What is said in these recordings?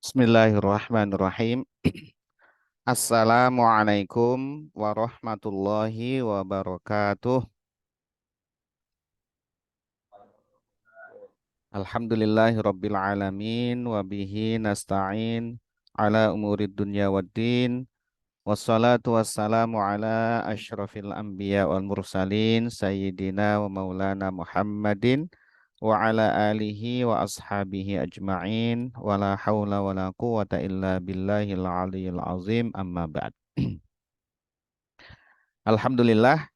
Bismillahirrahmanirrahim. Assalamualaikum warahmatullahi wabarakatuh. Alhamdulillahi rabbil alamin wa bihi nasta'in ala umurid dunya waddin. Wassalatu wassalamu ala asyrafil anbiya wal mursalin sayyidina wa maulana Muhammadin wa ala alihi wa ashabihi ajma'in wa la hawla wa la quwata illa billahil aliyyil azim amma ba'd. Alhamdulillah,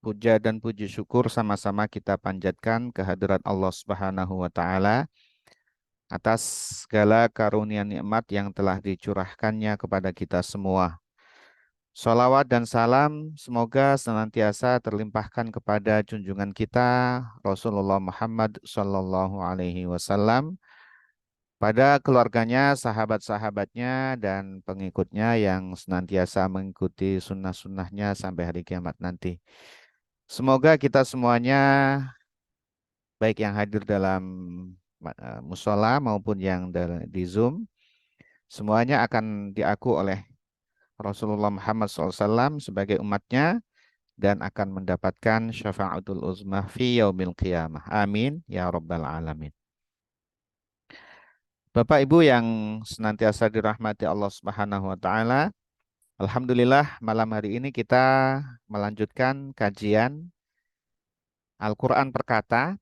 puja dan puji syukur sama-sama kita panjatkan kehadirat Allah Subhanahu wa taala atas segala karunia nikmat yang telah dicurahkannya kepada kita semua. Salawat dan salam semoga senantiasa terlimpahkan kepada junjungan kita Rasulullah Muhammad Sallallahu Alaihi Wasallam, pada keluarganya, sahabat-sahabatnya, dan pengikutnya yang senantiasa mengikuti sunnah-sunnahnya sampai hari kiamat nanti. Semoga kita semuanya, baik yang hadir dalam musola maupun yang di Zoom, semuanya akan diaku oleh Rasulullah Muhammad SAW sebagai umatnya dan akan mendapatkan syafaatul uzmah fi yaumil qiyamah. Amin ya rabbal alamin. Bapak Ibu yang senantiasa dirahmati Allah Subhanahu wa taala, alhamdulillah malam hari ini kita melanjutkan kajian Al-Qur'an Perkata.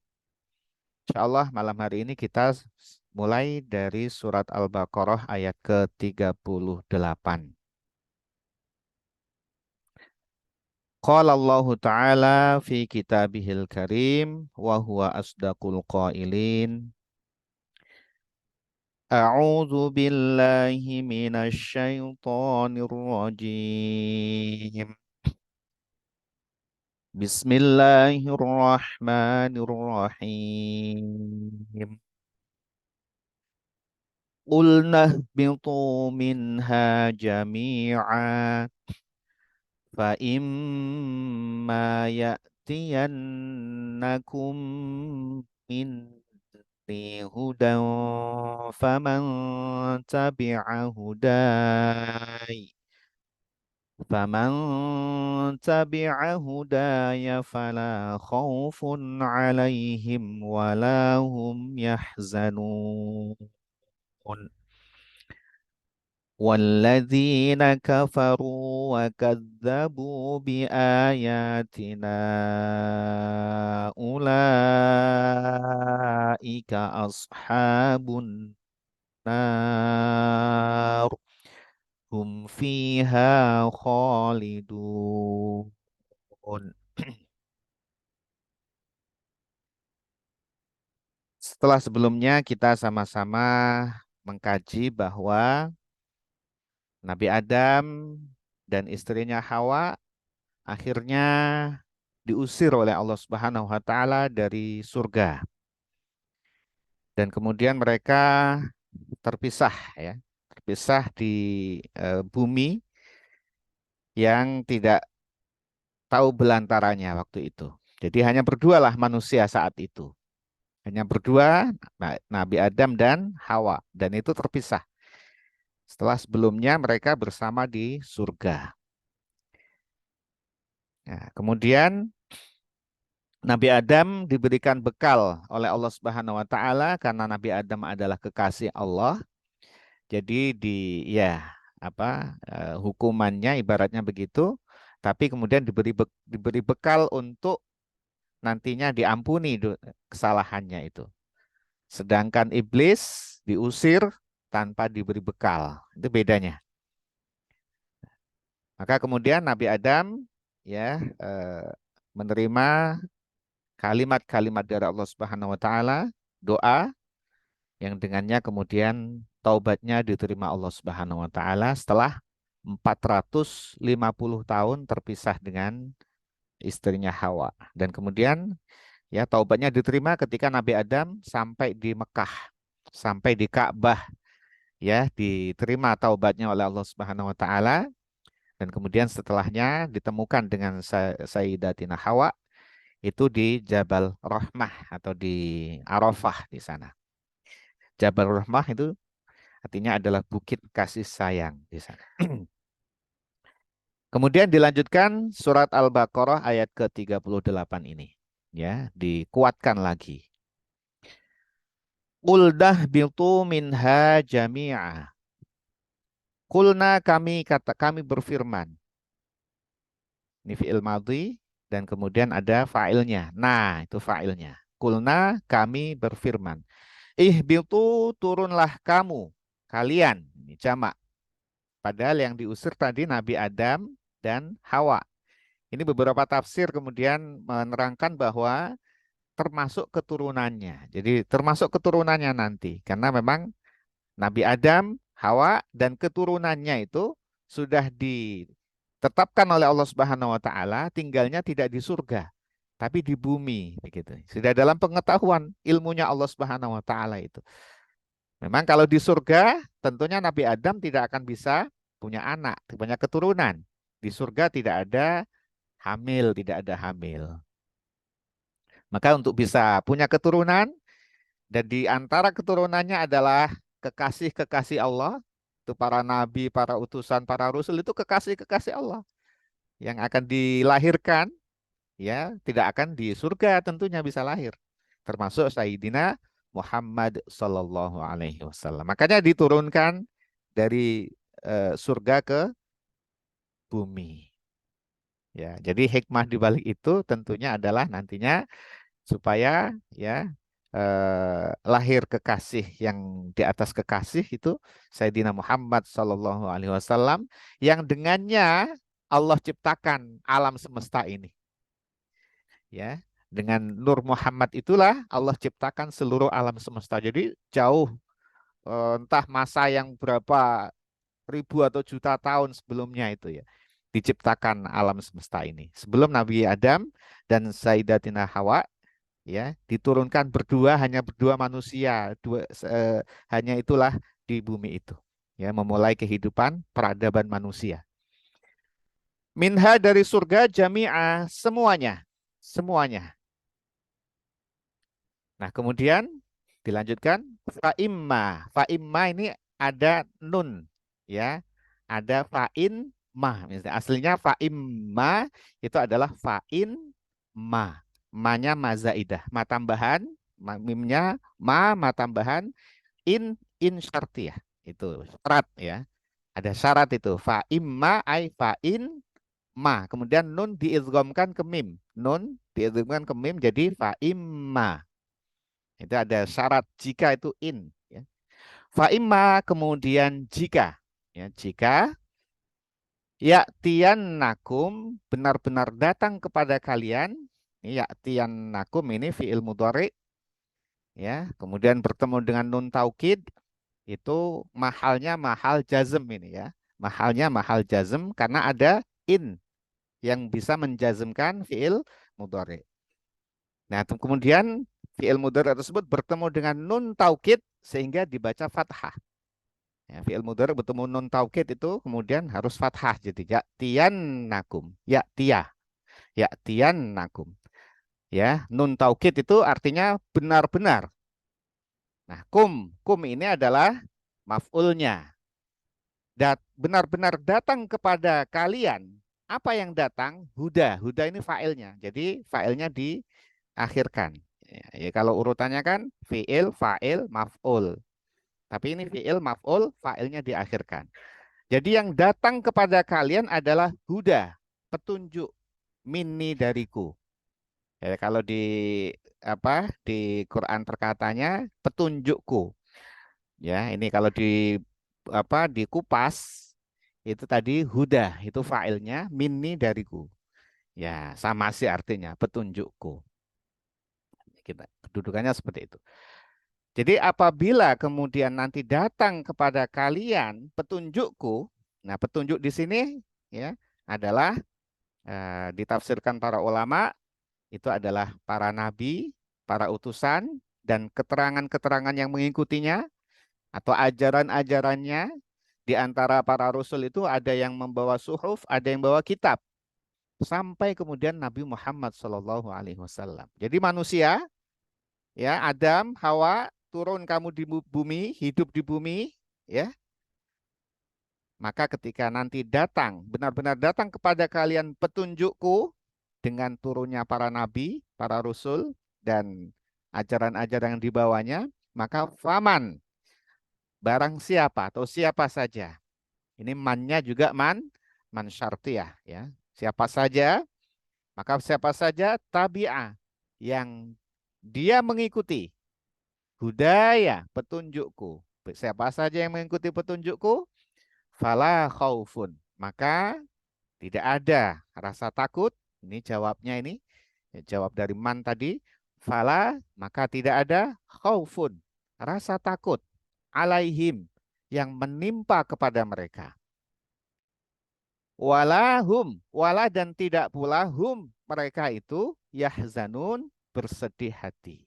Insya Allah malam hari ini kita mulai dari surat Al-Baqarah ayat ke-38. Qala Allahu Ta'ala fi kitabihil karim wa huwa asdaqul qailin. A'udzu billahi minasy syaithanir rajim. Bismillahirrahmanirrahim. Qulna ihbitu minha jami'a fa imma ya'tiyannakum minni hudan faman tabi'a hudaya fala khaufun 'alaihim wala hum yahzanun. والذين كفروا وكذبوا بآياتنا أولئك أصحاب النار هم فيها خالدون. Setelah sebelumnya kita sama-sama mengkaji bahwa Nabi Adam dan istrinya Hawa akhirnya diusir oleh Allah Subhanahu wa taala dari surga. Dan kemudian mereka terpisah ya, terpisah di bumi yang tidak tahu belantaranya waktu itu. Jadi hanya berdualah manusia saat itu. Hanya berdua, Nabi Adam dan Hawa, dan itu terpisah. Setelah sebelumnya mereka bersama di surga. Nah, kemudian Nabi Adam diberikan bekal oleh Allah Subhanahu wa taala karena Nabi Adam adalah kekasih Allah. Jadi hukumannya ibaratnya begitu, tapi kemudian diberi bekal untuk nantinya diampuni kesalahannya itu. Sedangkan iblis diusir tanpa diberi bekal. Itu bedanya. Maka kemudian Nabi Adam ya menerima kalimat-kalimat dari Allah Subhanahu wa taala, doa yang dengannya kemudian taubatnya diterima Allah Subhanahu wa taala setelah 450 tahun terpisah dengan istrinya Hawa. Dan kemudian ya taubatnya diterima ketika Nabi Adam sampai di Mekah, sampai di Ka'bah, ya diterima taubatnya oleh Allah Subhanahu wa taala. Dan kemudian setelahnya ditemukan dengan Sayyidatina Hawa itu di Jabal Rahmah atau di Arafah di sana. Jabal Rahmah itu Artinya adalah bukit kasih sayang di sana. Kemudian dilanjutkan surat Al-Baqarah ayat ke-38 ini. Ya, dikuatkan lagi. Qul dahbitu minha jami'a. Kulna kami berfirman. Ini fi'il madhi dan kemudian ada fa'ilnya. Nah, itu fa'ilnya. Kulna kami berfirman. Ihbitu turunlah kamu, kalian. Ini jamak. Padahal yang diusir tadi Nabi Adam dan Hawa. Ini beberapa tafsir kemudian menerangkan bahwa termasuk keturunannya. Jadi termasuk keturunannya nanti. Karena memang Nabi Adam, Hawa, dan keturunannya itu sudah ditetapkan oleh Allah Subhanahu wa taala tinggalnya tidak di surga, tapi di bumi begitu. Sudah dalam pengetahuan ilmunya Allah Subhanahu wa taala itu. Memang kalau di surga tentunya Nabi Adam tidak akan bisa punya anak, punya keturunan. Di surga tidak ada hamil, tidak ada hamil. Maka untuk bisa punya keturunan dan di antara keturunannya adalah kekasih-kekasih Allah, itu para nabi, para utusan, para rasul itu kekasih-kekasih Allah yang akan dilahirkan, ya tidak akan di surga tentunya bisa lahir, termasuk Sayyidina Muhammad Sallallahu Alaihi Wasallam. Makanya diturunkan dari surga ke bumi. Ya, jadi hikmah di balik itu tentunya adalah nantinya supaya ya lahir kekasih yang di atas kekasih itu Sayyidina Muhammad Sallallahu Alaihi Wasallam yang dengannya Allah ciptakan alam semesta ini. Ya, dengan Nur Muhammad itulah Allah ciptakan seluruh alam semesta. Jadi jauh entah masa yang berapa ribu atau juta tahun sebelumnya itu ya diciptakan alam semesta ini. Sebelum Nabi Adam dan Sayyidatina Hawa ya diturunkan berdua, hanya berdua manusia, hanya itulah di bumi itu. Ya, memulai kehidupan peradaban manusia. Minha dari surga jami'ah semuanya. Semuanya. Nah, kemudian dilanjutkan fa'imma. Fa'imma ini ada nun ya. Ada fa'in ma. Misalnya aslinya fa'imma itu adalah fa'in ma. Ma-nya ma zaidah, ma tambahan, mimnya ma tambahan in syartiyah. Itu syarat ya. Ada syarat itu. Fa'imma ai fa'in ma. Kemudian nun diidghamkan ke mim. Nun diidghamkan ke mim jadi fa'imma. Itu ada syarat jika itu in. Ya. Fa'imma kemudian jika. Ya, jika nakum benar-benar datang kepada kalian. Nakum ini fi'il mudhari. Ya, kemudian bertemu dengan nun taukid. Itu mahalnya mahal jazm ini ya. Mahalnya mahal jazm karena ada in yang bisa menjazmkan fi'il mudhari. Nah, kemudian fi'il mudhari tersebut bertemu dengan nun taukid sehingga dibaca fathah. Ya, fi'il mudhari bertemu nun taukid itu kemudian harus fathah jadi nakum. Nakum. Ya, nun taukid itu artinya benar-benar. Nah, kum ini adalah maf'ulnya. Benar-benar datang kepada kalian. Apa yang datang? Huda. Huda ini fa'ilnya. Jadi fa'ilnya diakhirkan. Ya, kalau urutannya kan fi'il, fa'il, maf'ul. Tapi ini fi'il, maf'ul, fa'ilnya diakhirkan. Jadi yang datang kepada kalian adalah huda, petunjuk minni dariku. Ya, kalau di Quran perkataannya petunjukku. Ya, ini kalau dikupas itu tadi huda itu fa'ilnya minni dariku. Ya, sama sih artinya petunjukku. Kita kedudukannya seperti itu. Jadi apabila kemudian nanti datang kepada kalian petunjukku, nah petunjuk di sini ya adalah ditafsirkan para ulama itu adalah para nabi, para utusan dan keterangan-keterangan yang mengikutinya atau ajaran-ajarannya. Di antara para rasul itu ada yang membawa suhuf, ada yang membawa kitab. Sampai kemudian Nabi Muhammad Shallallahu Alaihi Wasallam. Jadi manusia, ya Adam, Hawa, turun kamu di bumi, hidup di bumi, ya. Maka ketika nanti datang, benar-benar datang kepada kalian petunjukku dengan turunnya para nabi, para rasul, dan ajaran-ajaran yang dibawanya, maka faman, barang siapa atau siapa saja. Ini mannya juga man syartiyah, ya. Siapa saja, maka siapa saja tabi'ah yang dia mengikuti hudaya, petunjukku. Siapa saja yang mengikuti petunjukku, fala khaufun, maka tidak ada rasa takut. Ini jawabnya ini. Jawab dari man tadi. Fala, maka tidak ada khaufun, rasa takut. Alaihim, yang menimpa kepada mereka. Walahum, wala dan tidak pula hum, mereka itu yahzanun, bersedih hati.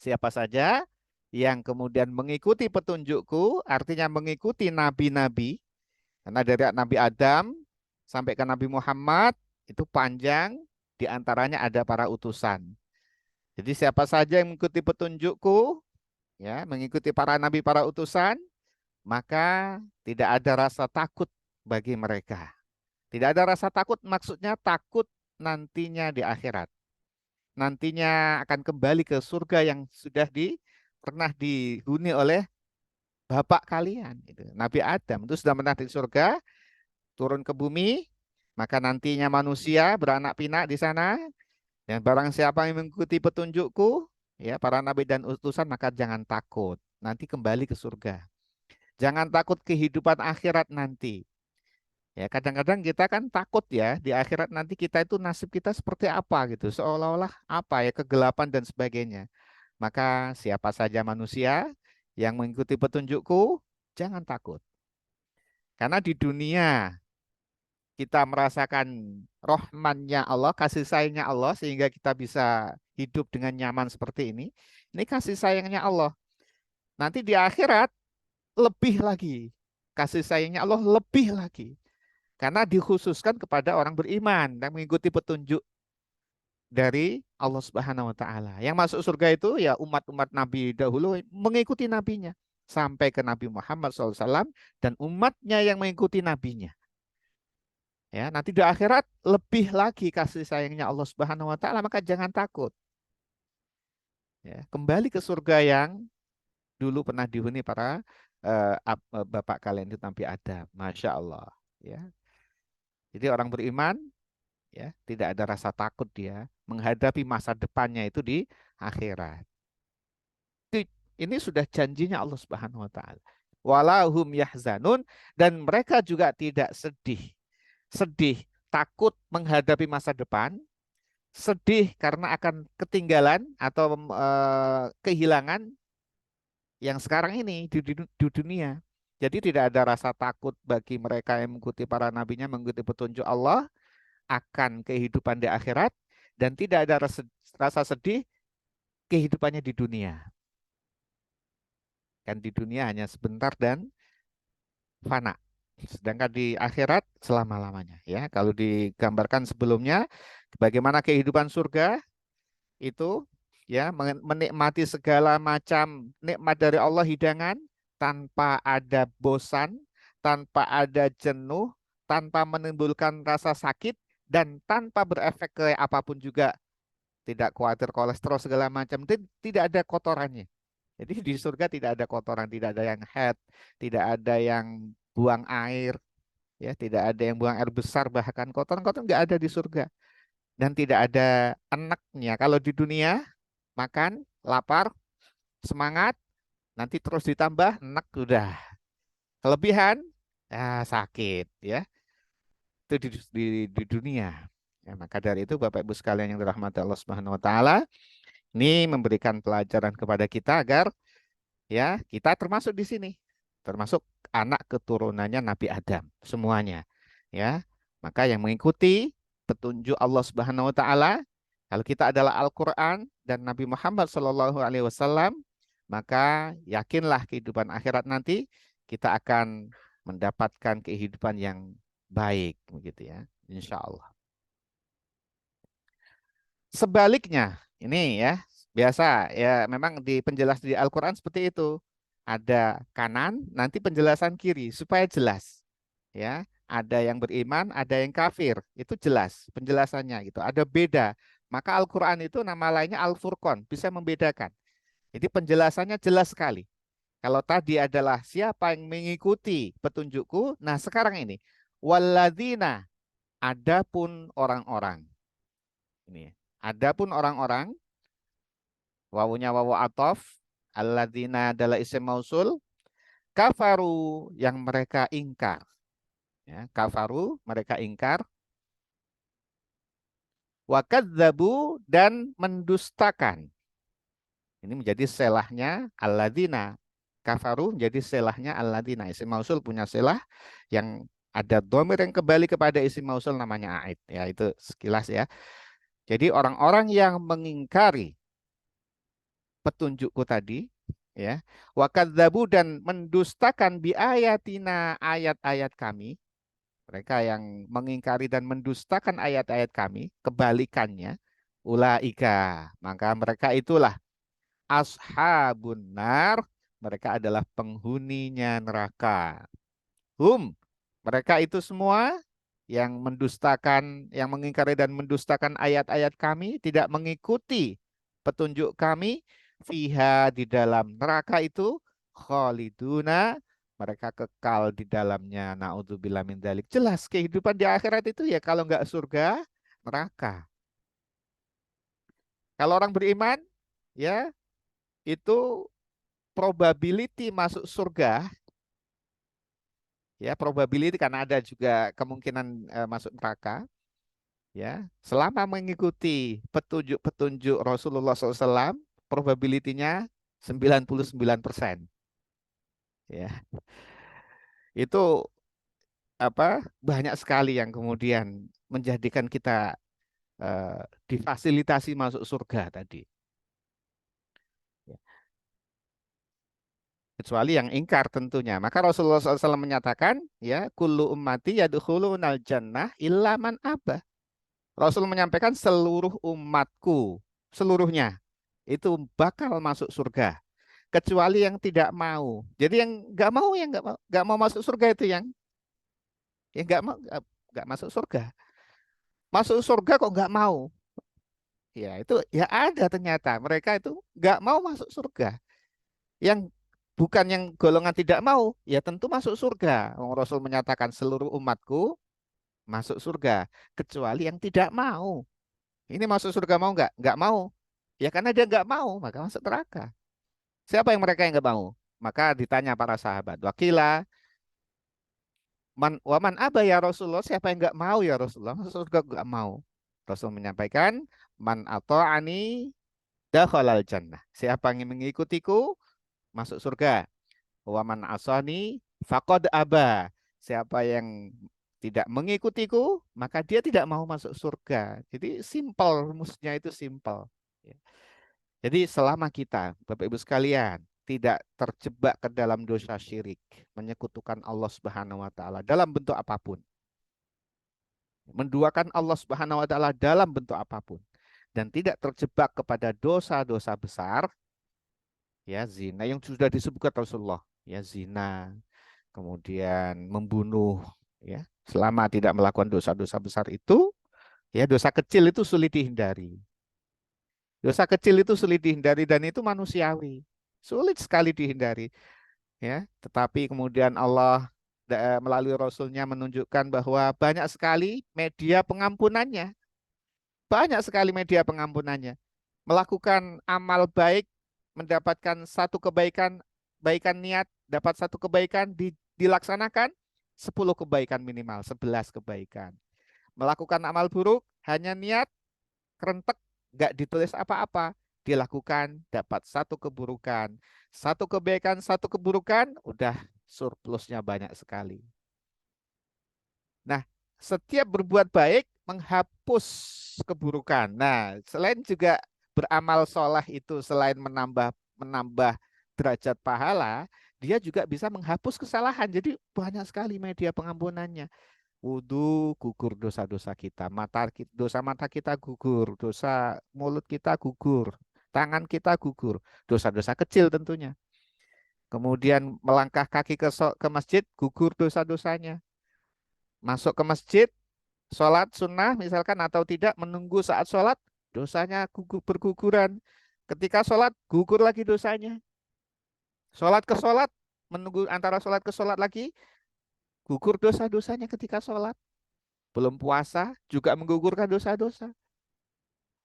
Siapa saja yang kemudian mengikuti petunjukku, artinya mengikuti nabi-nabi, karena dari Nabi Adam sampai ke Nabi Muhammad itu panjang, di antaranya ada para utusan. Jadi siapa saja yang mengikuti petunjukku, ya, mengikuti para nabi, para utusan, maka tidak ada rasa takut bagi mereka. Tidak ada rasa takut, maksudnya takut nantinya di akhirat. Nantinya akan kembali ke surga yang sudah pernah dihuni oleh bapak kalian. Gitu. Nabi Adam itu sudah pernah di surga, turun ke bumi, maka nantinya manusia beranak pinak di sana. Dan barang siapa yang mengikuti petunjukku, ya para nabi dan utusan, maka jangan takut. Nanti kembali ke surga. Jangan takut kehidupan akhirat nanti. Ya, kadang-kadang kita kan takut ya di akhirat nanti kita itu nasib kita seperti apa gitu, seolah-olah apa ya kegelapan dan sebagainya. Maka siapa saja manusia yang mengikuti petunjukku, jangan takut. Karena di dunia kita merasakan rahmannya Allah, kasih sayangnya Allah sehingga kita bisa hidup dengan nyaman seperti ini. Ini kasih sayangnya Allah. Nanti di akhirat lebih lagi. Kasih sayangnya Allah lebih lagi. Karena dikhususkan kepada orang beriman dan mengikuti petunjuk dari Allah Subhanahu wa taala. Yang masuk surga itu ya umat-umat Nabi dahulu mengikuti nabinya sampai ke Nabi Muhammad SAW dan umatnya yang mengikuti nabinya. Ya, nanti di akhirat lebih lagi kasih sayangnya Allah Subhanahu wa taala, maka jangan takut. Ya, kembali ke surga yang dulu pernah dihuni para bapak kalian itu Nabi Adam. Masya Allah. Ya. Jadi orang beriman ya tidak ada rasa takut dia menghadapi masa depannya itu di akhirat. Ini sudah janjinya Allah Subhanahu wa taala. Walahum yahzanun, dan mereka juga tidak sedih. Sedih, takut menghadapi masa depan, sedih karena akan ketinggalan atau kehilangan yang sekarang ini di dunia. Jadi tidak ada rasa takut bagi mereka yang mengikuti para nabinya, mengikuti petunjuk Allah akan kehidupan di akhirat, dan tidak ada rasa sedih kehidupannya di dunia. Kan di dunia hanya sebentar dan fana. Sedangkan di akhirat selama-lamanya. Ya, kalau digambarkan sebelumnya, bagaimana kehidupan surga itu ya menikmati segala macam nikmat dari Allah, hidangan tanpa ada bosan, tanpa ada jenuh, tanpa menimbulkan rasa sakit, dan tanpa berefek ke apapun juga, tidak khawatir kolesterol segala macam, tidak ada kotorannya. Jadi di surga tidak ada kotoran, tidak ada yang haid, tidak ada yang buang air, ya, tidak ada yang buang air besar, bahkan kotoran-kotoran nggak ada di surga. Dan tidak ada enaknya. Kalau di dunia makan, lapar, semangat, nanti terus ditambah enak sudah. Kelebihan, ya sakit, ya. Itu di dunia. Ya, maka dari itu Bapak Ibu sekalian yang dirahmati Allah Subhanahu wa taala, ini memberikan pelajaran kepada kita agar ya kita termasuk di sini, termasuk anak keturunannya Nabi Adam semuanya, ya. Maka yang mengikuti petunjuk Allah Subhanahu wa taala, kalau kita adalah Al-Qur'an dan Nabi Muhammad Shallallahu alaihi wasallam, maka yakinlah kehidupan akhirat nanti kita akan mendapatkan kehidupan yang baik begitu ya, insya Allah. Sebaliknya, ini ya biasa ya, memang di penjelas di Al-Qur'an seperti itu. ada kanan, nanti penjelasan kiri supaya jelas. Ya, ada yang beriman, ada yang kafir. Itu jelas penjelasannya gitu. Ada beda. Maka Al-Qur'an itu nama lainnya Al-Furqan, bisa membedakan. Jadi penjelasannya jelas sekali. Kalau tadi adalah siapa yang mengikuti petunjukku, nah sekarang ini walladzina, adapun orang-orang. Ini, adapun orang-orang, wawunya wawu atof, alladzina adalah isim mausul, kafaru yang mereka ingkar. Ya, kafaru mereka ingkar, wakadzabu dan mendustakan. Ini menjadi selahnya alladzina. Kafaru menjadi selahnya alladzina. Isim mausul punya selah yang ada domir yang kembali kepada isim mausul namanya aid. Ya, itu sekilas ya. Jadi orang-orang yang mengingkari petunjukku tadi, ya, wakadzabu dan mendustakan bi ayatina, ayat-ayat kami. Mereka yang mengingkari dan mendustakan ayat-ayat kami, kebalikannya, ulaika, maka mereka itulah ashabun nar, mereka adalah penghuninya neraka. Mereka itu semua yang mendustakan, yang mengingkari dan mendustakan ayat-ayat kami, tidak mengikuti petunjuk kami, fiha di dalam neraka itu, khaliduna, mereka kekal di dalamnya. Naudzubillah min dzalik. Jelas kehidupan di akhirat itu ya kalau nggak surga, neraka. Kalau orang beriman, ya itu probability masuk surga, ya probability karena ada juga kemungkinan masuk neraka, ya selama mengikuti petunjuk-petunjuk Rasulullah SAW, probability-nya 99%. Ya, itu apa banyak sekali yang kemudian menjadikan kita eh, difasilitasi masuk surga tadi. Ya, kecuali yang ingkar tentunya. Maka Rasulullah SAW menyatakan, ya, kullu ummati yadkhulunal jannah illa man aba. Rasul menyampaikan seluruh umatku, seluruhnya itu bakal masuk surga, kecuali yang tidak mau. Jadi yang nggak mau masuk surga itu yang nggak masuk surga. Masuk surga kok nggak mau? Ya itu ya ada ternyata mereka itu nggak mau masuk surga. Yang bukan yang golongan tidak mau, ya tentu masuk surga. Rasul menyatakan seluruh umatku masuk surga, kecuali yang tidak mau. Ini masuk surga mau nggak? Nggak mau. Ya karena dia nggak mau, maka masuk neraka. Siapa yang mereka yang nggak mau? Maka ditanya para sahabat. Wakila, waman aba ya Rasulullah. Siapa yang nggak mau ya Rasulullah? Masuk surga nggak mau. Rasul menyampaikan, man ata'ani dakhalal jannah. Siapa yang mengikutiku masuk surga. Waman asani faqad aba. Siapa yang tidak mengikutiku, maka dia tidak mau masuk surga. Jadi simpel, rumusnya itu simpel. Ya. Jadi selama kita, Bapak Ibu sekalian, tidak terjebak ke dalam dosa syirik, menyekutukan Allah Subhanahu wa taala dalam bentuk apapun, menduakan Allah Subhanahu wa taala dalam bentuk apapun, dan tidak terjebak kepada dosa-dosa besar, ya zina yang sudah disebutkan Rasulullah, ya zina, kemudian membunuh, ya selama tidak melakukan dosa-dosa besar itu, ya dosa kecil itu sulit dihindari. Dosa kecil itu sulit dihindari dan itu manusiawi. Sulit sekali dihindari, ya. Tetapi kemudian Allah melalui Rasulnya menunjukkan bahwa banyak sekali media pengampunannya. Banyak sekali media pengampunannya. Melakukan amal baik, mendapatkan satu kebaikan, baikan niat, dapat satu kebaikan, dilaksanakan 10 kebaikan minimal, 11 kebaikan. Melakukan amal buruk, hanya niat, kerentek, nggak ditulis apa-apa, dilakukan, dapat satu keburukan. Satu kebaikan, satu keburukan, udah surplusnya banyak sekali. Nah, setiap berbuat baik menghapus keburukan. Nah, selain juga beramal sholah itu selain menambah menambah derajat pahala, dia juga bisa menghapus kesalahan. Jadi banyak sekali media pengampunannya. Wudhu gugur dosa-dosa kita, dosa mata kita gugur, dosa mulut kita gugur, tangan kita gugur, dosa-dosa kecil tentunya. kemudian melangkah kaki ke masjid, gugur dosa-dosanya. Masuk ke masjid, sholat sunnah misalkan atau tidak, menunggu saat sholat, dosanya berguguran. Ketika sholat, gugur lagi dosanya. Sholat ke sholat, menunggu antara sholat ke sholat lagi, gugur dosa-dosanya ketika sholat. Belum puasa, juga menggugurkan dosa-dosa.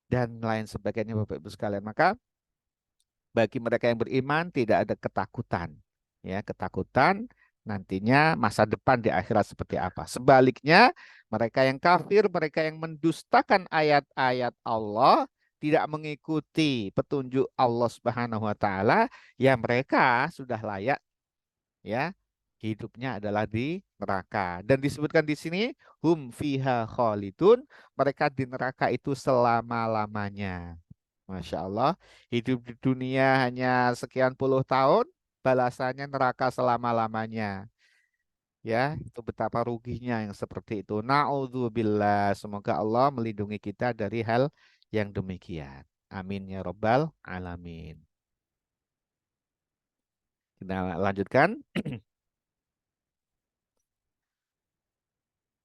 Dan lain sebagainya Bapak Ibu sekalian. Maka bagi mereka yang beriman tidak ada ketakutan. Ya, ketakutan nantinya masa depan di akhirat seperti apa. Sebaliknya, mereka yang kafir, mereka yang mendustakan ayat-ayat Allah, tidak mengikuti petunjuk Allah Subhanahu wa taala, ya mereka sudah layak ya hidupnya adalah di neraka. Dan disebutkan di sini hum fiha khalidun, mereka di neraka itu selama-lamanya. Masya Allah, hidup di dunia hanya sekian puluh tahun, balasannya neraka selama-lamanya. Ya, itu betapa ruginya yang seperti itu. Na'udzubillah, semoga Allah melindungi kita dari hal yang demikian. Amin ya robbal alamin. Kita lanjutkan.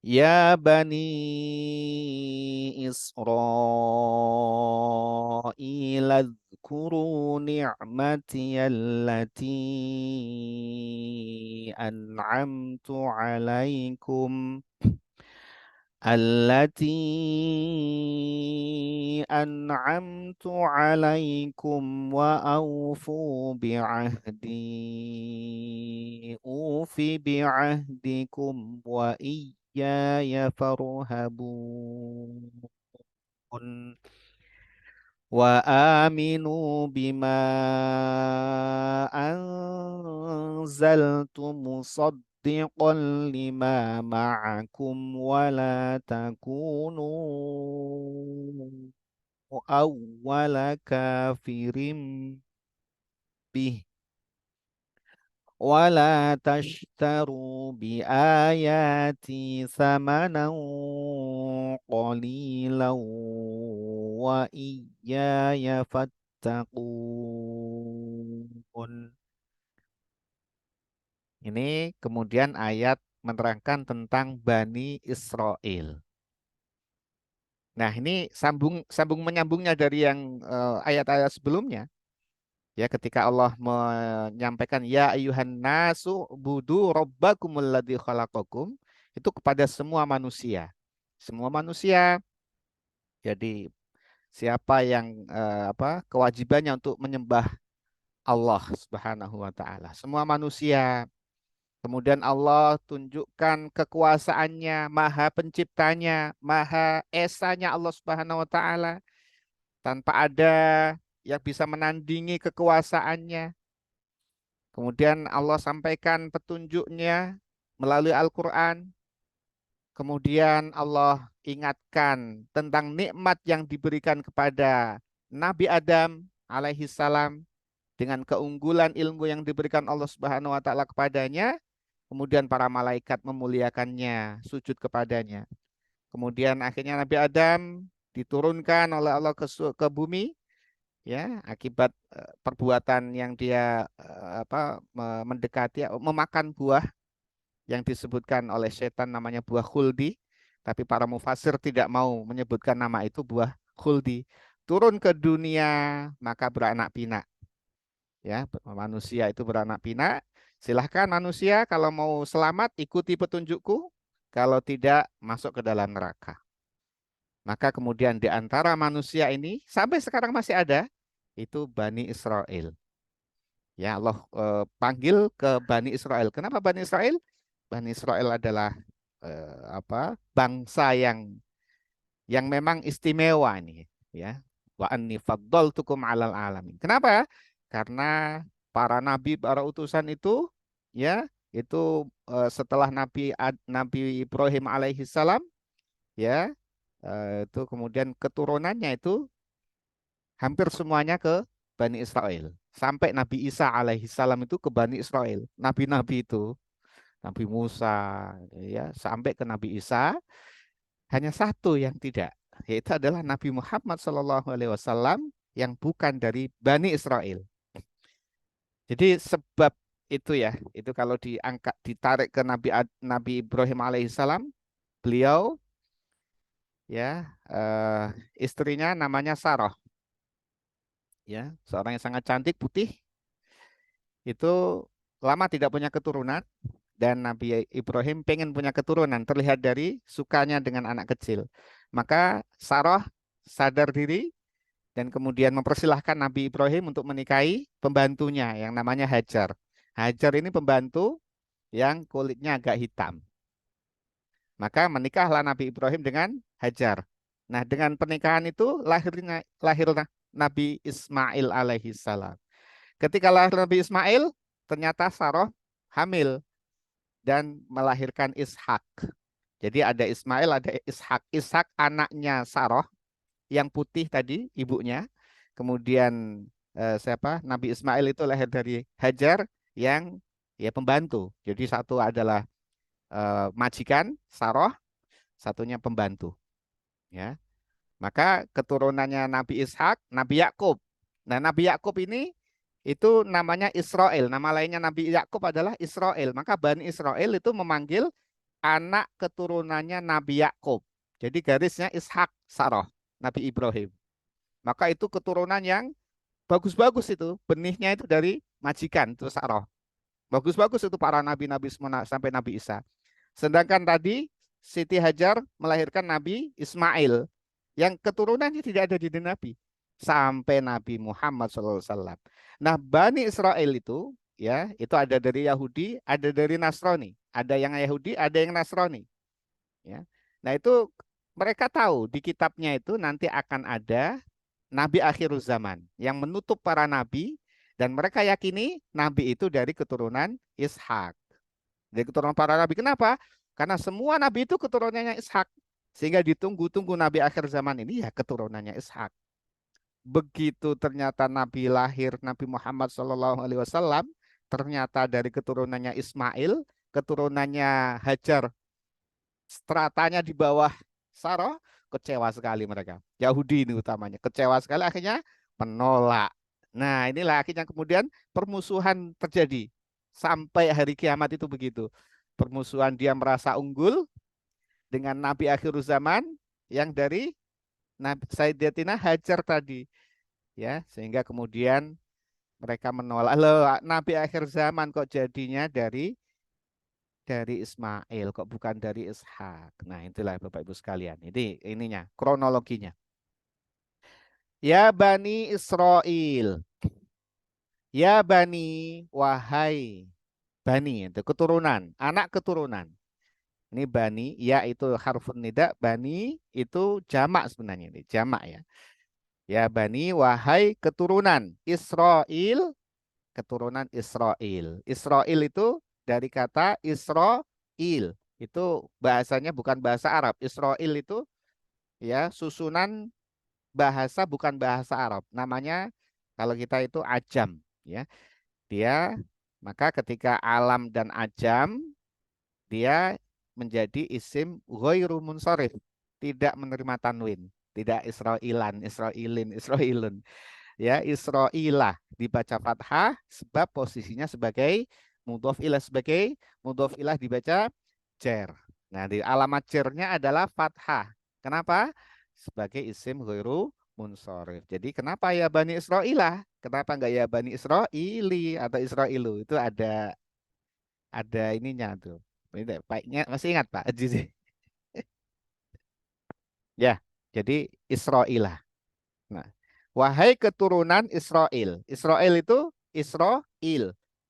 Ya Bani Israel, اذكروا نعمتي التي أنعمت عليكم وأوفوا بعهدي أوف بعهدكم وإياي فارهبون وآمنوا بما أنزلت مصدقا لما معكم ولا تكونوا أول كافر به ولا تشتروا بآياتي ثمنا قليلا وإياي فاتقون. Ini kemudian ayat menerangkan tentang Bani Israel. Nah, ini sambung sambung menyambungnya dari yang ayat-ayat sebelumnya. Ya, ketika Allah menyampaikan ya ayuhan nasu budu rabbakumul ladzi khalaqakum, itu kepada semua manusia. Semua manusia. Jadi siapa yang kewajibannya untuk menyembah Allah Subhanahu wa taala. Semua manusia. Kemudian Allah tunjukkan kekuasaannya, Maha Penciptanya, Maha Esanya Allah Subhanahu wa taala, tanpa ada yang bisa menandingi kekuasaannya. Kemudian Allah sampaikan petunjuknya melalui Al-Quran. Kemudian Allah ingatkan tentang nikmat yang diberikan kepada Nabi Adam alaihi salam dengan keunggulan ilmu yang diberikan Allah Subhanahu wa taala kepadanya. Kemudian para malaikat memuliakannya, sujud kepadanya. Kemudian akhirnya Nabi Adam diturunkan oleh Allah ke bumi ya akibat perbuatan yang dia mendekati memakan buah yang disebutkan oleh setan namanya buah khuldi, tapi para mufasir tidak mau menyebutkan nama itu buah khuldi. Turun ke dunia maka beranak pinak. Ya, manusia itu beranak pinak. Silahkan manusia kalau mau selamat ikuti petunjukku, kalau tidak masuk ke dalam neraka. Maka kemudian di antara manusia ini sampai sekarang masih ada itu Bani Israel. Ya Allah panggil ke Bani Israel. Kenapa Bani Israel? Bani Israel adalah bangsa yang memang istimewa ini ya. Wa anni faddaltukum 'alal alamin. Kenapa? Karena para nabi, para utusan itu ya, itu setelah Nabi Ibrahim alaihi salam ya, itu kemudian keturunannya itu hampir semuanya ke Bani Israel. Sampai Nabi Isa alaihi salam itu ke Bani Israel. Nabi-nabi itu, Nabi Musa ya, sampai ke Nabi Isa, hanya satu yang tidak, yaitu adalah Nabi Muhammad SAW yang bukan dari Bani Israel. Jadi sebab itu ya, itu kalau diangkat ditarik ke Nabi Ibrahim alaihissalam, beliau ya istrinya namanya Sarah, ya, seorang yang sangat cantik putih, itu lama tidak punya keturunan dan Nabi Ibrahim pengen punya keturunan terlihat dari sukanya dengan anak kecil. Maka Sarah sadar diri dan kemudian mempersilahkan Nabi Ibrahim untuk menikahi pembantunya yang namanya Hajar. Hajar ini pembantu yang kulitnya agak hitam. Maka menikahlah Nabi Ibrahim dengan Hajar. Nah, dengan pernikahan itu lahirnya Nabi Ismail alaihi salam. Ketika lahir Nabi Ismail, ternyata Sarah hamil dan melahirkan Ishak. Jadi ada Ismail, ada Ishak. Ishak anaknya Sarah yang putih tadi, ibunya. Kemudian siapa? Nabi Ismail itu lahir dari Hajar yang ya pembantu. Jadi satu adalah majikan Sarah, satunya pembantu. Ya, maka keturunannya Nabi Ishak, Nabi Yakub. Nah, Nabi Yakub ini itu namanya Israel. Nama lainnya Nabi Yakub adalah Israel. Maka Bani Israel itu memanggil anak keturunannya Nabi Yakub. Jadi garisnya Ishak, Sarah, Nabi Ibrahim. Maka itu keturunan yang bagus-bagus itu. Benihnya itu dari majikan, itu Sarah. Bagus-bagus itu para nabi-nabi semua sampai Nabi Isa. Sedangkan tadi Siti Hajar melahirkan Nabi Ismail yang keturunannya tidak ada di Nabi sampai Nabi Muhammad SAW. Nah, Bani Israel itu ya, itu ada dari Yahudi, ada dari Nasrani. Ada yang Yahudi, ada yang Nasrani. Ya. Nah, itu mereka tahu di kitabnya itu nanti akan ada nabi akhir zaman yang menutup para nabi dan mereka yakini nabi itu dari keturunan Ishak. Dari keturunan para nabi. Kenapa? Karena semua nabi itu keturunannya Ishak. Sehingga ditunggu-tunggu nabi akhir zaman ini ya keturunannya Ishak. Begitu ternyata nabi lahir Nabi Muhammad SAW ternyata dari keturunannya Ismail, keturunannya Hajar, stratanya di bawah Sarah, kecewa sekali mereka. Yahudi ini utamanya, kecewa sekali akhirnya menolak. Nah, inilah akhirnya kemudian permusuhan terjadi. Sampai hari kiamat itu begitu. Permusuhan dia merasa unggul dengan Nabi akhir zaman yang dari Nabi Sayyidatina Hajar tadi. Ya, sehingga kemudian mereka menolak. Loh, Nabi akhir zaman kok jadinya dari Ismail kok bukan dari Ishak. Nah, itulah Bapak Ibu sekalian. Ini ininya, kronologinya. Ya Bani Israel. Ya Bani, wahai Bani itu keturunan, anak keturunan. Ini Bani, ya itu harfun nida, Bani itu jamak sebenarnya ini, jamak ya. Ya Bani, wahai keturunan Israel, keturunan Israel. Israel itu dari kata Israel. Itu bahasanya bukan bahasa Arab. Israel itu ya susunan bahasa bukan bahasa Arab. Namanya kalau kita itu ajam ya. Dia maka ketika alam dan ajam dia menjadi isim ghairu munsharif, tidak menerima tanwin, tidak Israilan, Israilin, Israilun. Ya, Israilah dibaca fathah sebab posisinya sebagai mudhof ilah, sebagai mudhof ilah dibaca jar. Nah, di alamat jarnya adalah fathah. Kenapa? Sebagai isim ghairu munsharif. Jadi kenapa ya Bani Israilah? Kenapa enggak ya Bani Israili atau Israilu? Itu ada ininya tuh. Ini Pak masih ingat Pak Azizi? Ya, jadi Israilah. Nah, wahai keturunan Israel. Israel itu Israel.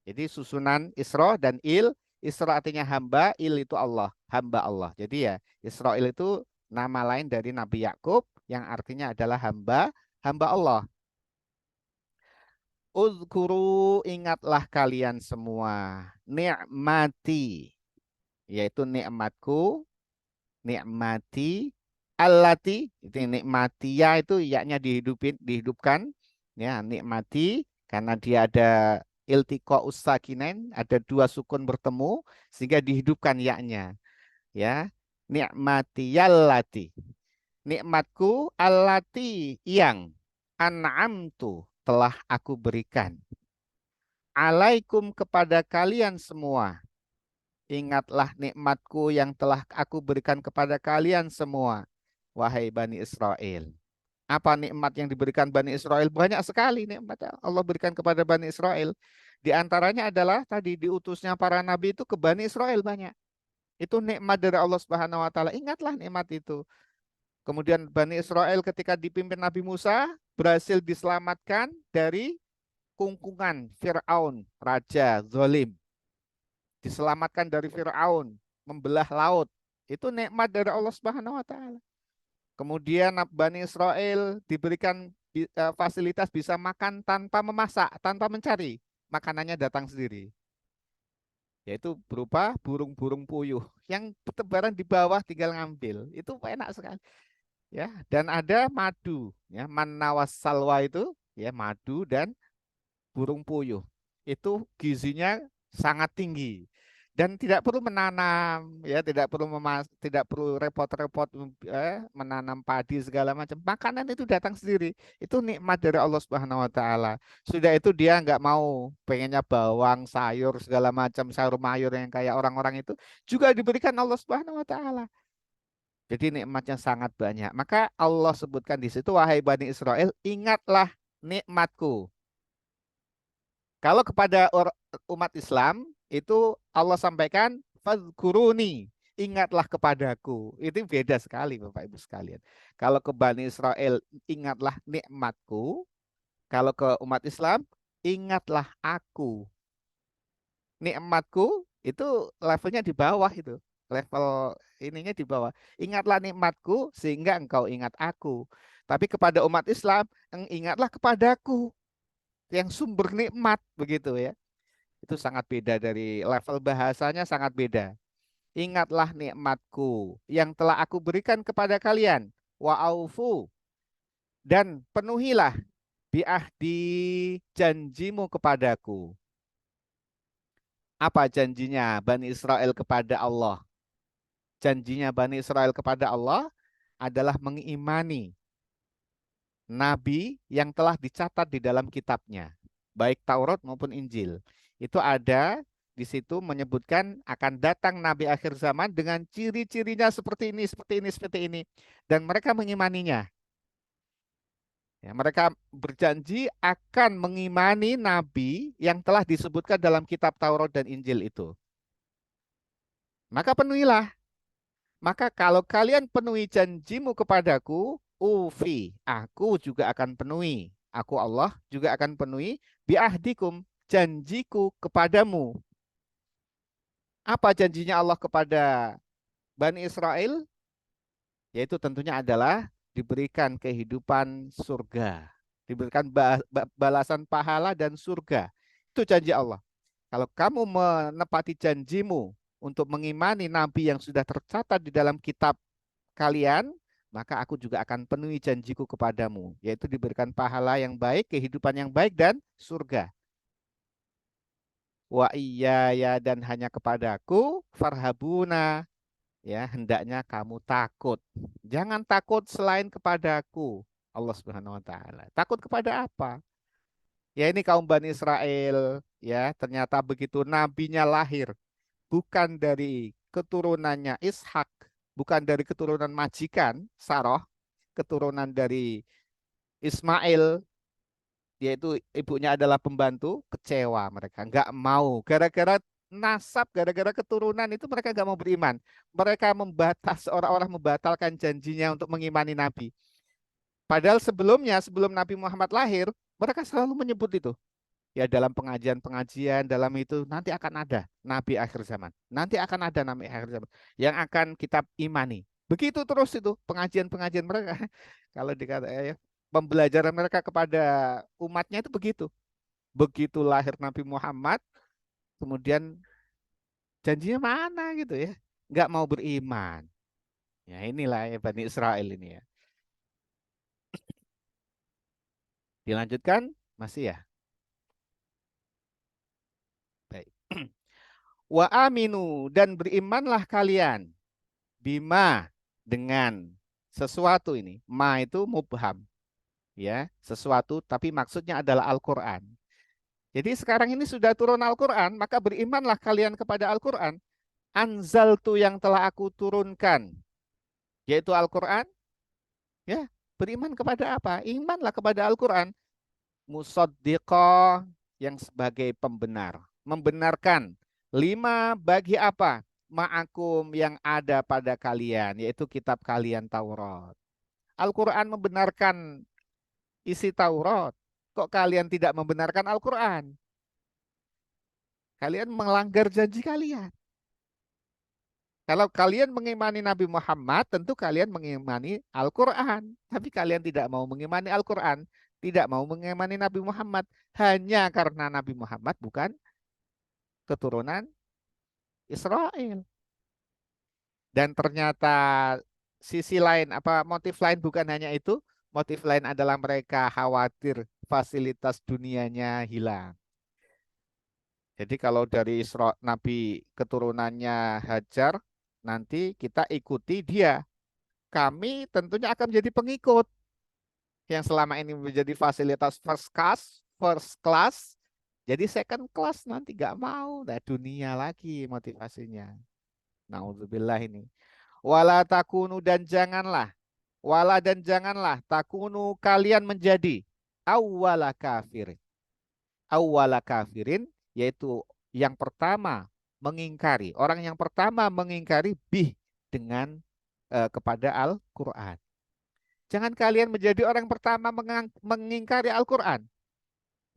Jadi susunan Isra dan Il. Isra artinya hamba, Il itu Allah, hamba Allah. Jadi ya Israel itu nama lain dari Nabi Yakub yang artinya adalah hamba, hamba Allah. Uzkuru ingatlah kalian semua nikmati yaitu nikmatku, nikmati allati itu nikmati ya itu yaknya dihidupkan ya nikmati karena dia ada iltiqa usakinain ada dua sukun bertemu sehingga dihidupkan yaknya ya nikmati yallati nikmatku allati yang an'amtu telah aku berikan alaikum kepada kalian semua. Ingatlah nikmatku yang telah aku berikan kepada kalian semua, wahai Bani Israel. Apa nikmat yang diberikan Bani Israel? Banyak sekali nikmat yang Allah berikan kepada Bani Israel. Di antaranya adalah tadi diutusnya para nabi itu ke Bani Israel banyak. Itu nikmat dari Allah Subhanahu wa taala. Ingatlah nikmat itu. Kemudian Bani Israel ketika dipimpin Nabi Musa berhasil diselamatkan dari kungkungan Firaun, raja zalim. Diselamatkan dari Firaun, membelah laut. Itu nikmat dari Allah Subhanahu wa taala. Kemudian Bani Israel diberikan fasilitas bisa makan tanpa memasak, tanpa mencari. Makanannya datang sendiri. Yaitu berupa burung-burung puyuh yang bertebaran di bawah tinggal ngambil. Itu enak sekali. Ya, dan ada madu, ya, manawas salwa itu, ya, madu dan burung puyuh. Itu gizinya sangat tinggi dan tidak perlu menanam, ya, tidak perlu repot-repot menanam padi segala macam. Makanan itu datang sendiri. Itu nikmat dari Allah Subhanahu wa taala. Sudah itu dia nggak mau pengennya bawang, sayur segala macam, sayur mayur yang kayak orang-orang itu juga diberikan Allah Subhanahu wa taala. Jadi nikmatnya sangat banyak. Maka Allah sebutkan di situ, wahai Bani Israel, ingatlah nikmatku. Kalau kepada umat Islam itu Allah sampaikan fadzkuruni, ingatlah kepadaku. Itu beda sekali Bapak Ibu sekalian. Kalau ke Bani Israel ingatlah nikmatku, kalau ke umat Islam ingatlah aku. Nikmatku itu levelnya di bawah itu. Level ininya di bawah. Ingatlah nikmatku sehingga engkau ingat aku. Tapi kepada umat Islam, ingatlah kepadaku yang sumber nikmat begitu ya. Itu sangat beda dari level bahasanya sangat beda. Ingatlah nikmatku yang telah aku berikan kepada kalian. Wa aufu dan penuhilah biahdi janjimu kepadaku. Apa janjinya Bani Israel kepada Allah? Janjinya Bani Israel kepada Allah adalah mengimani nabi yang telah dicatat di dalam kitabnya, baik Taurat maupun Injil. Itu ada di situ menyebutkan akan datang nabi akhir zaman dengan ciri-cirinya seperti ini, seperti ini, seperti ini. Dan mereka mengimaninya. Ya, mereka berjanji akan mengimani nabi yang telah disebutkan dalam kitab Taurat dan Injil itu. Maka penuhilah. Maka kalau kalian penuhi janjimu kepadaku, ufi, aku juga akan penuhi. Aku Allah juga akan penuhi biahdikum, janjiku kepadamu. Apa janjinya Allah kepada Bani Israel? Yaitu tentunya adalah diberikan kehidupan surga. Diberikan balasan pahala dan surga. Itu janji Allah. Kalau kamu menepati janjimu untuk mengimani nabi yang sudah tercatat di dalam kitab kalian, maka aku juga akan penuhi janjiku kepadamu, yaitu diberikan pahala yang baik, kehidupan yang baik, dan surga. Wa iya ya dan hanya kepadaku farhabuna, ya hendaknya kamu takut. Jangan takut selain kepadaku, Allah Subhanahu wa taala. Takut kepada apa? Ya ini kaum Bani Israel, ya ternyata begitu nabinya lahir bukan dari keturunannya Ishak, bukan dari keturunan majikan Saroh, keturunan dari Ismail, yaitu ibunya adalah pembantu, kecewa mereka, nggak mau. Gara-gara nasab, gara-gara keturunan itu mereka nggak mau beriman. Mereka orang-orang membatalkan janjinya untuk mengimani Nabi. Padahal sebelumnya, sebelum Nabi Muhammad lahir, mereka selalu menyebut itu. Ya dalam pengajian-pengajian dalam itu nanti akan ada nabi akhir zaman. Nanti akan ada nabi akhir zaman yang akan kita imani. Begitu terus itu pengajian-pengajian mereka. Kalau dikata pembelajaran mereka kepada umatnya itu begitu. Begitu lahir Nabi Muhammad, kemudian janjinya mana gitu ya. Nggak mau beriman. Ya inilah ya Bani Israel ini ya. Dilanjutkan masih ya. Baik. Wa aminu dan berimanlah kalian bima dengan sesuatu ini. Ma itu mubham, ya, sesuatu tapi maksudnya adalah Al-Qur'an. Jadi sekarang ini sudah turun Al-Quran, maka berimanlah kalian kepada Al-Quran. Anzaltu yang telah aku turunkan, yaitu Al-Quran. Ya, beriman kepada apa? Imanlah kepada Al-Quran. Musaddiqah yang sebagai pembenar. Membenarkan. 5 bagi apa? Ma'akum yang ada pada kalian, yaitu kitab kalian Taurat. Al-Quran membenarkan isi Taurat. Kok kalian tidak membenarkan Al-Quran? Kalian melanggar janji kalian. Kalau kalian mengimani Nabi Muhammad, tentu kalian mengimani Al-Quran. Tapi kalian tidak mau mengimani Al-Quran, tidak mau mengimani Nabi Muhammad, hanya karena Nabi Muhammad bukan keturunan Israel. Dan ternyata sisi lain, motif lain bukan hanya itu, motif lain adalah mereka khawatir fasilitas dunianya hilang. Jadi kalau dari Nabi keturunannya Hajar, nanti kita ikuti dia. Kami tentunya akan menjadi pengikut yang selama ini menjadi fasilitas first class, jadi second class nanti gak mau. Nah, dunia lagi motivasinya. Nauzubillah ini. Wala takunu dan janganlah. Wala dan janganlah takunu kalian menjadi awwala kafirin. Awwala kafirin yaitu yang pertama mengingkari. Orang yang pertama mengingkari dengan kepada Al-Quran. Jangan kalian menjadi orang pertama mengingkari Al-Quran.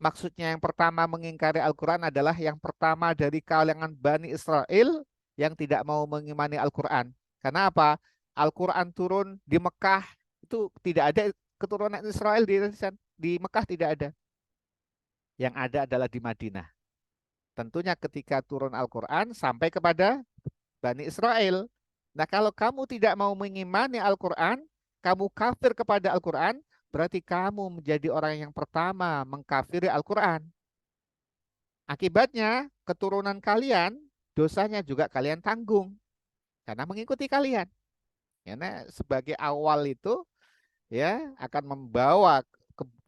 Maksudnya yang pertama mengingkari Al-Quran adalah yang pertama dari kalangan Bani Israel yang tidak mau mengimani Al-Quran. Karena apa? Al-Quran turun di Mekah, itu tidak ada keturunan Israel di Mekah, tidak ada. Yang ada adalah di Madinah. Tentunya ketika turun Al-Quran sampai kepada Bani Israel. Nah, kalau kamu tidak mau mengimani Al-Quran, kamu kafir kepada Al-Quran, berarti kamu menjadi orang yang pertama mengkafiri Al-Quran. Akibatnya, keturunan kalian, dosanya juga kalian tanggung. Karena mengikuti kalian. Karena sebagai awal itu, ya akan membawa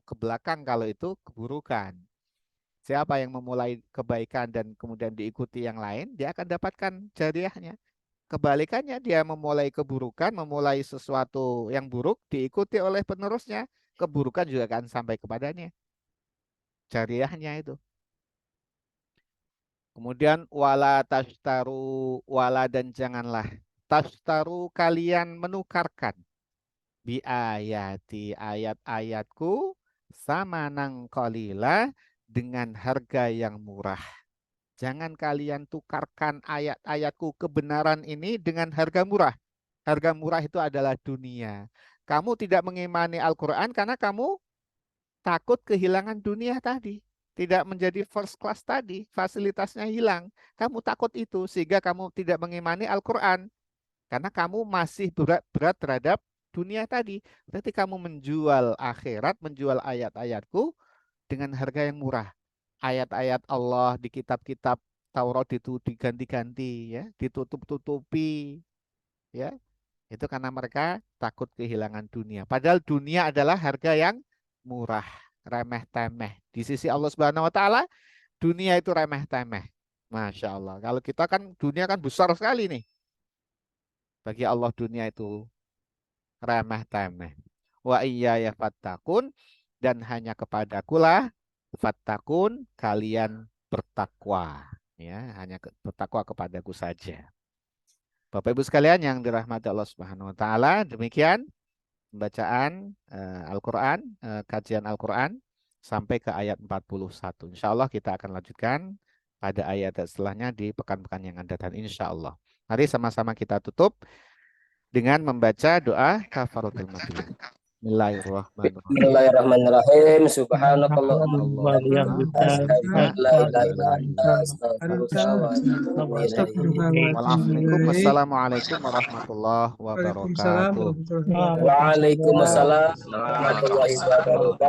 ke belakang kalau itu keburukan. Siapa yang memulai kebaikan dan kemudian diikuti yang lain, dia akan dapatkan jariahnya. Kebalikannya, dia memulai keburukan, memulai sesuatu yang buruk, diikuti oleh penerusnya, keburukan juga akan sampai kepadanya. Jariahnya itu. Kemudian wala tashtaru, wala dan janganlah tashtaru kalian menukarkan bi ayati ayat-ayatku sama nang qalila dengan harga yang murah. Jangan kalian tukarkan ayat-ayatku kebenaran ini dengan harga murah. Harga murah itu adalah dunia. Kamu tidak mengimani Al-Quran karena kamu takut kehilangan dunia tadi. Tidak menjadi first class tadi, fasilitasnya hilang. Kamu takut itu sehingga kamu tidak mengimani Al-Quran. Karena kamu masih berat terhadap dunia tadi. Berarti kamu menjual akhirat, menjual ayat-ayatku dengan harga yang murah. Ayat-ayat Allah di kitab-kitab Taurat itu diganti-ganti, ya, ditutup-tutupi, ya. Itu karena mereka takut kehilangan dunia. Padahal dunia adalah harga yang murah, remeh-temeh. Di sisi Allah Subhanahu wa taala, dunia itu remeh-temeh. Masya Allah. Kalau kita kan dunia kan besar sekali nih. Bagi Allah dunia itu remeh-temeh. Wa iyaya fattakun dan hanya kepadakulah fattakun kalian bertakwa. Ya, hanya bertakwa kepadaku saja. Bapak Ibu sekalian yang dirahmati Allah Subhanahu wa taala, demikian pembacaan Al-Qur'an, kajian Al-Qur'an sampai ke ayat 41. Insya Allah kita akan lanjutkan pada ayat setelahnya di pekan-pekan yang akan datang insya Allah. Mari sama-sama kita tutup dengan membaca doa kafaratul majlis. Bismillahirrahmanirrahim. Subhanakallahumma wa bihamdika asyhadu an la ilaha illa anta astaghfiruka wa atubu ilaik. Wassalamualaikum warahmatullahi wabarakatuh. Waalaikumsalam warahmatullahi wabarakatuh.